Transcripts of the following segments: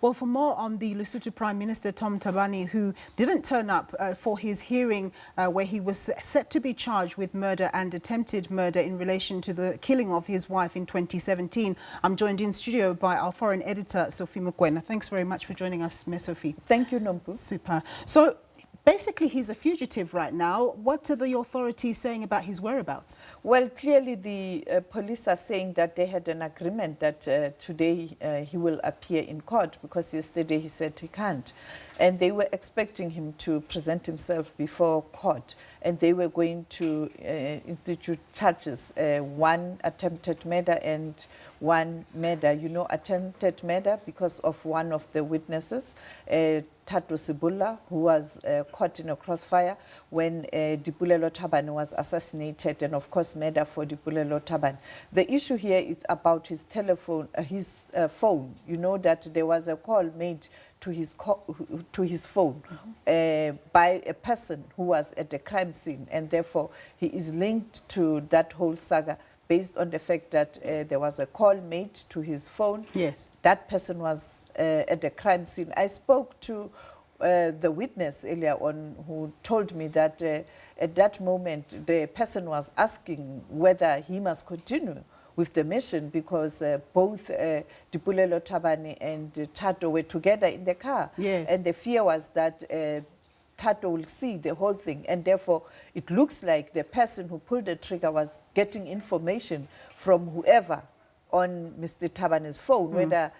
Well, for more on the Lesotho Prime Minister Tom Thabane, who didn't turn up for his hearing where he was set to be charged with murder and attempted murder in relation to the killing of his wife in 2017, I'm joined in studio by our foreign editor, Sophie Mokoena. Thanks very much for joining us, Ms. Sophie. Thank you, Nompu. Super. So, basically, he's a fugitive right now. What are the authorities saying about his whereabouts? Well, clearly the police are saying that they had an agreement that today he will appear in court, because yesterday he said he can't. And they were expecting him to present himself before court, and they were going to institute charges, one attempted murder and one murder. You know, attempted murder because of one of the witnesses, Tato Sibula, who was caught in a crossfire when Lipolelo Thabane was assassinated, and of course murder for Lipolelo Thabane. The issue here is about his telephone, his phone. You know that there was a call made to his phone by a person who was at the crime scene, and therefore he is linked to that whole saga based on the fact that there was a call made to his phone. Yes. That person was at the crime scene. I spoke to the witness earlier on, who told me that at that moment the person was asking whether he must continue with the mission, because both Lipolelo Thabane and Tato were together in the car. Yes. And the fear was that Tato will see the whole thing, and therefore it looks like the person who pulled the trigger was getting information from whoever on Mr. Thabane's phone, whether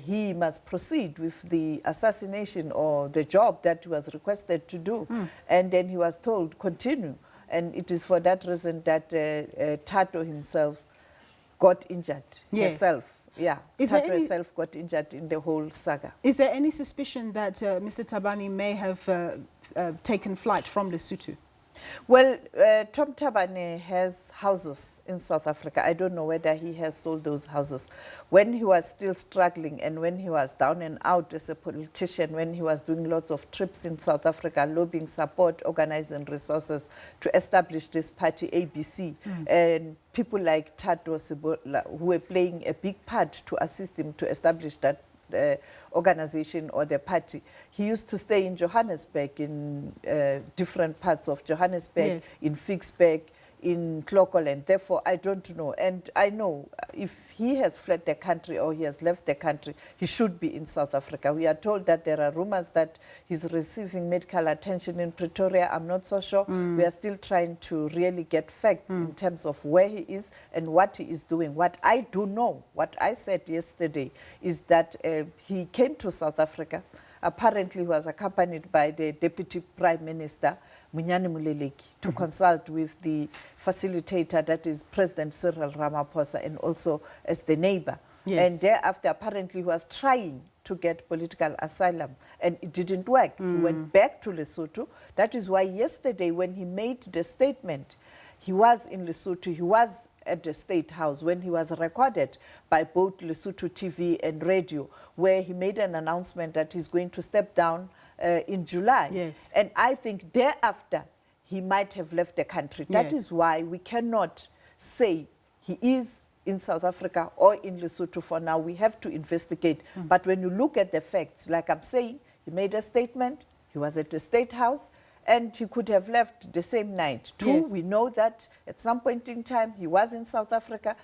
he must proceed with the assassination or the job that he was requested to do. And then he was told, continue. And it is for that reason that Tato himself got injured. Yes. Herself. Yeah, Is Tato there any... herself got injured in the whole saga. Is there any suspicion that Mr. Thabane may have taken flight from Lesotho? Well, Tom Thabane has houses in South Africa. I don't know whether he has sold those houses. When he was still struggling, and when he was down and out as a politician, when he was doing lots of trips in South Africa, lobbying support, organizing resources to establish this party, ABC, and people like Tato Sibula, who were playing a big part to assist him to establish that organization or the party. He used to stay in Johannesburg, in different parts of Johannesburg, yes, in Vicksburg, in Clocoland. Therefore, I don't know. And I know if he has fled the country or he has left the country, he should be in South Africa. We are told that there are rumors that he's receiving medical attention in Pretoria. I'm not so sure. We are still trying to really get facts in terms of where he is and what he is doing. What I do know, what I said yesterday, is that he came to South Africa. Apparently, he was accompanied by the Deputy Prime Minister, Munyani Muleleki, to consult with the facilitator, that is President Cyril Ramaphosa, and also as the neighbor. Yes. And thereafter, apparently, he was trying to get political asylum, and it didn't work. He went back to Lesotho. That is why yesterday, when he made the statement, he was in Lesotho, he was at the State House when he was recorded by both Lesotho TV and radio, where he made an announcement that he's going to step down in July. Yes. And I think thereafter, he might have left the country. That is why we cannot say he is in South Africa or in Lesotho for now. We have to investigate. But when you look at the facts, like I'm saying, he made a statement, he was at the State House, and he could have left the same night. Yes. We know that at some point in time, he was in South Africa,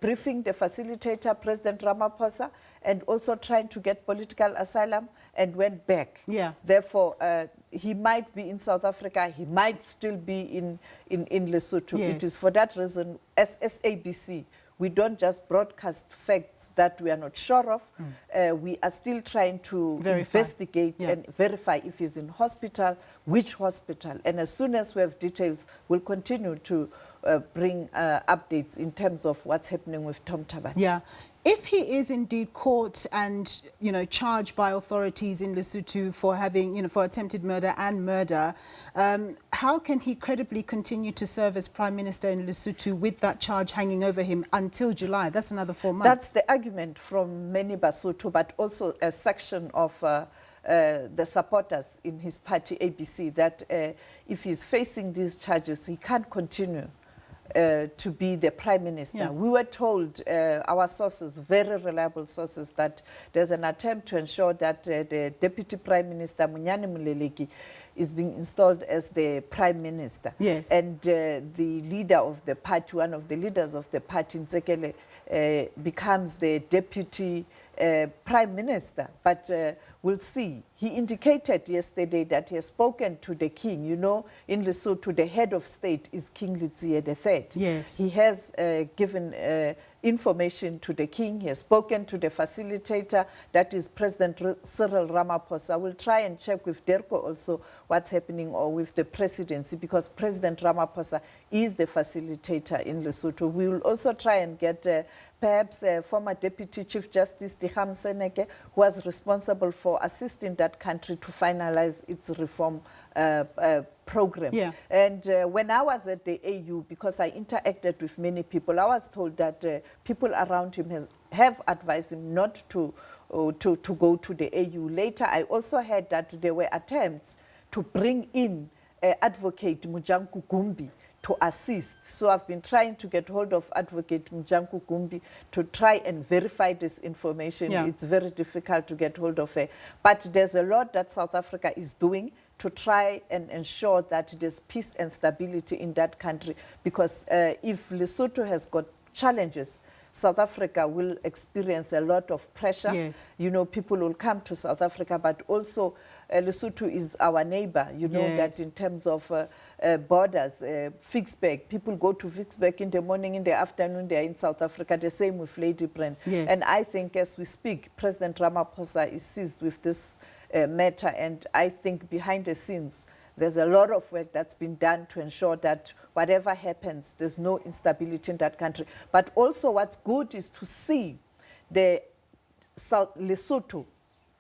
briefing the facilitator, President Ramaphosa, and also trying to get political asylum, and went back. Yeah. Therefore, he might be in South Africa, he might still be in Lesotho. Yes. It is for that reason, as SABC, we don't just broadcast facts that we are not sure of. We are still trying to investigate and verify if he's in hospital, which hospital. And as soon as we have details, we'll continue to bring updates in terms of what's happening with Tom Thabane. Yeah. If he is indeed caught and, charged by authorities in Lesotho for having, for attempted murder and murder, how can he credibly continue to serve as Prime Minister in Lesotho with that charge hanging over him until July? That's another 4 months. That's the argument from many Basotho, but also a section of the supporters in his party, ABC, that if he's facing these charges, he can't continue to be the Prime Minister. Yeah. We were told, our sources, very reliable sources, that there's an attempt to ensure that the Deputy Prime Minister, Munyane Muleleki, is being installed as the Prime Minister. Yes. And the leader of the party, one of the leaders of the party, Nsekele, becomes the Deputy Prime Minister. But we'll see. He indicated yesterday that he has spoken to the king. You know, in Lesotho, the head of state is King Letsie III. Yes. He has given information to the king. He has spoken to the facilitator, that is President Cyril Ramaphosa. We'll try and check with Derko also what's happening, or with the presidency, because President Ramaphosa is the facilitator in Lesotho. We will also try and get perhaps former Deputy Chief Justice Diham Seneke, who was responsible for assisting that country to finalize its reform program. Yeah. And when I was at the AU, because I interacted with many people, I was told that people around him have advised him not to go to the AU. Later, I also heard that there were attempts to bring in Advocate Mujanku Gumbi to assist. So I've been trying to get hold of Advocate Mujanku Gumbi to try and verify this information. Yeah. It's very difficult to get hold of her. But there's a lot that South Africa is doing to try and ensure that there's peace and stability in that country. Because if Lesotho has got challenges, South Africa will experience a lot of pressure. Yes. You know, people will come to South Africa, but also Lesotho is our neighbor. You know, Yes. that in terms of borders, Vicksburg, people go to Vicksburg in the morning, in the afternoon, they're in South Africa. The same with Lady Brand. Yes. And I think as we speak, President Ramaphosa is seized with this matter. And I think behind the scenes, there's a lot of work that's been done to ensure that whatever happens, there's no instability in that country. But also what's good is to see the South Lesotho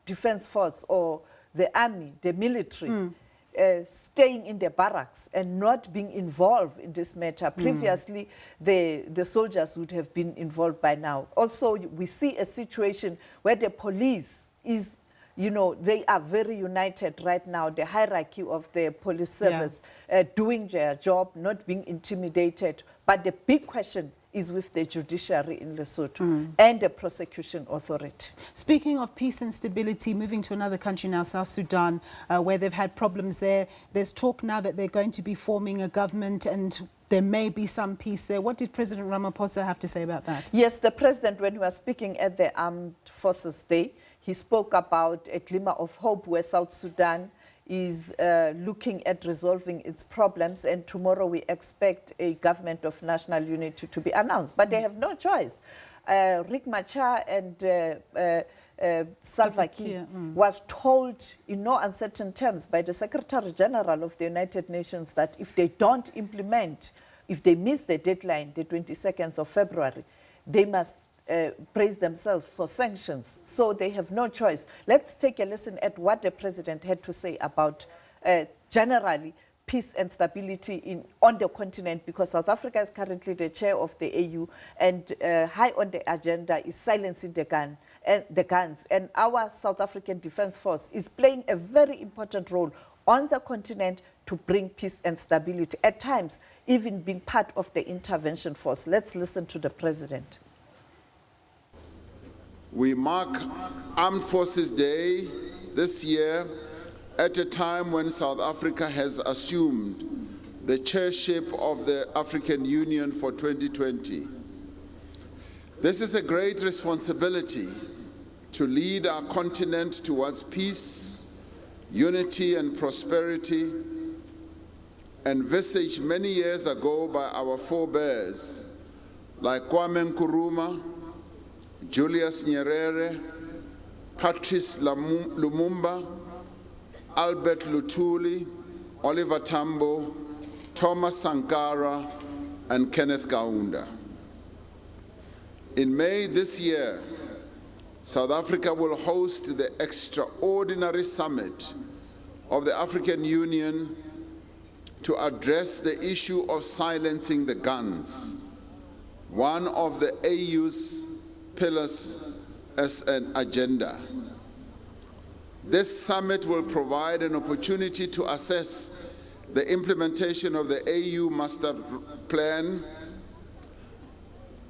Defense Force, or the army, the military, staying in the barracks and not being involved in this matter. Previously, the soldiers would have been involved by now. Also, we see a situation where the police is, you know, they are very united right now, the hierarchy of the police service, doing their job, not being intimidated. But the big question is with the judiciary in Lesotho and the prosecution authority. Speaking of peace and stability, moving to another country now, South Sudan, where they've had problems there. There's talk now that they're going to be forming a government and there may be some peace there. What did President Ramaphosa have to say about that? Yes, the president, when he was speaking at the Armed Forces Day, he spoke about a glimmer of hope where South Sudan is looking at resolving its problems, and tomorrow we expect a government of national unity to be announced. But they have no choice. Riek Machar and Salva Kiir was told in no uncertain terms by the Secretary General of the United Nations that if they don't implement, if they miss the deadline, the 22nd of February, they must brace themselves for sanctions. So they have no choice. Let's take a listen at what the president had to say about generally peace and stability on the continent, because South Africa is currently the chair of the AU, and high on the agenda is silencing the guns. And our South African Defence Force is playing a very important role on the continent to bring peace and stability, at times even being part of the intervention force. Let's listen to the president. We mark Armed Forces Day this year at a time when South Africa has assumed the chairship of the African Union for 2020. This is a great responsibility to lead our continent towards peace, unity and prosperity, envisaged many years ago by our forebears like Kwame Nkrumah, Julius Nyerere, Patrice Lumumba, Albert Luthuli, Oliver Tambo, Thomas Sankara, and Kenneth Kaunda. In May this year, South Africa will host the extraordinary summit of the African Union to address the issue of silencing the guns, one of the AU's pillars as an agenda. This summit will provide an opportunity to assess the implementation of the AU Master Plan,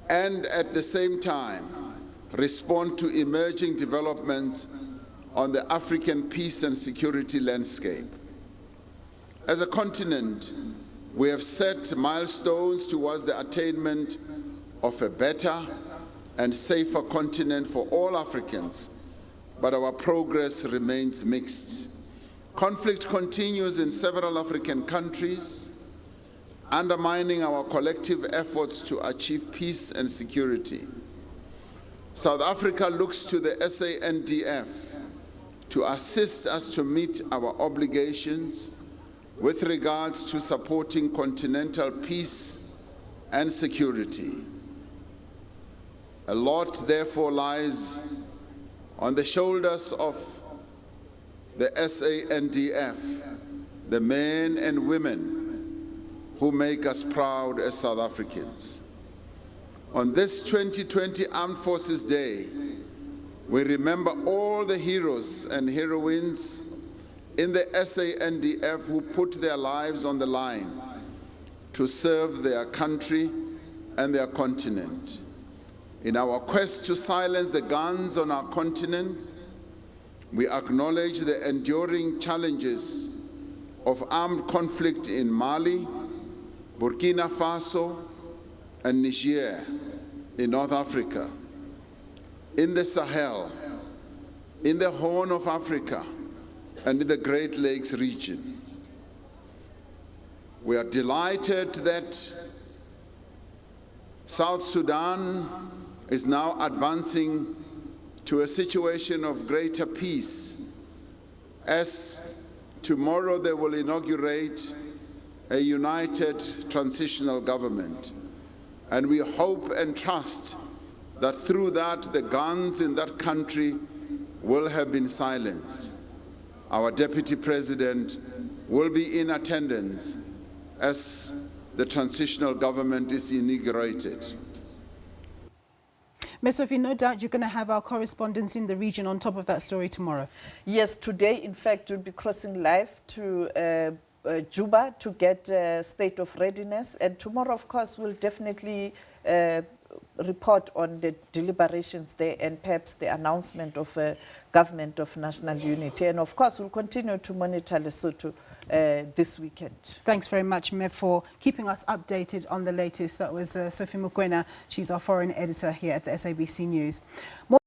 and at the same time respond to emerging developments on the African peace and security landscape. As a continent, we have set milestones towards the attainment of a better and safer continent for all Africans, but our progress remains mixed. Conflict continues in several African countries, undermining our collective efforts to achieve peace and security. South Africa looks to the SANDF to assist us to meet our obligations with regards to supporting continental peace and security. A lot, therefore, lies on the shoulders of the SANDF, the men and women who make us proud as South Africans. On this 2020 Armed Forces Day, we remember all the heroes and heroines in the SANDF who put their lives on the line to serve their country and their continent. In our quest to silence the guns on our continent, we acknowledge the enduring challenges of armed conflict in Mali, Burkina Faso, and Niger in North Africa, in the Sahel, in the Horn of Africa, and in the Great Lakes region. We are delighted that South Sudan is now advancing to a situation of greater peace, as tomorrow they will inaugurate a united transitional government. And we hope and trust that through that, the guns in that country will have been silenced. Our Deputy President will be in attendance as the transitional government is inaugurated. Ms. Sophie, no doubt you're going to have our correspondents in the region on top of that story tomorrow. Yes, today, in fact, we'll be crossing live to Juba to get state of readiness. And tomorrow, of course, we'll definitely report on the deliberations there and perhaps the announcement of a government of national unity. And of course, we'll continue to monitor Lesotho this weekend. Thanks very much, Meb, for keeping us updated on the latest. That was Sophie Mokoena. She's our foreign editor here at the SABC News. More